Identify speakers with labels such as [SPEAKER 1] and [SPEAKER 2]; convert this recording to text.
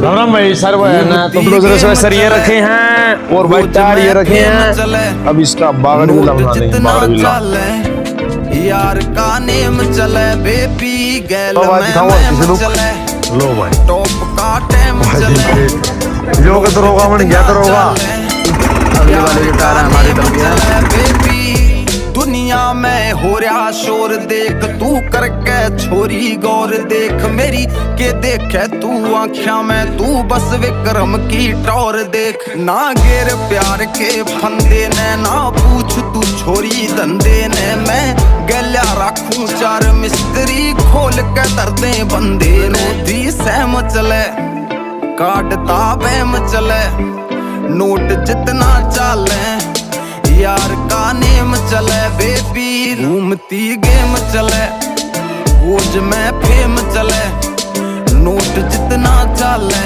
[SPEAKER 1] राम राम भाई सर वो है ना तो ब्लूजर सर ये रखे हैं और भाई टायर ये रखे हैं। अब इसका बागड़ भी बना देंगे, बागड़ भी
[SPEAKER 2] यार का नेम चले बेबी गैल
[SPEAKER 1] में
[SPEAKER 2] चले
[SPEAKER 1] लो भाई
[SPEAKER 2] टॉप का टाइम चले
[SPEAKER 1] जो के दरोगा बन गया दरोगा।
[SPEAKER 2] अगले वाले के टायर हमारे तरफ है बेबी। दुनिया में हो रहा शोर देख तू करके छोरी गौर देख मेरी के देखे तू आँखिया में तू बस विक्रम की टौर देख ना गिर प्यार के फंदे ने ना पूछ तू छोरी धंधे ने मैं गल्या रखूं चार मिस्त्री खोल के दर्दे बंदे ने दी सहम चले काटता बहम चले नोट जितना चाले यार का नेम चले बेबी घूमती गेम चले गोज में फेम चले नोट जितना चले।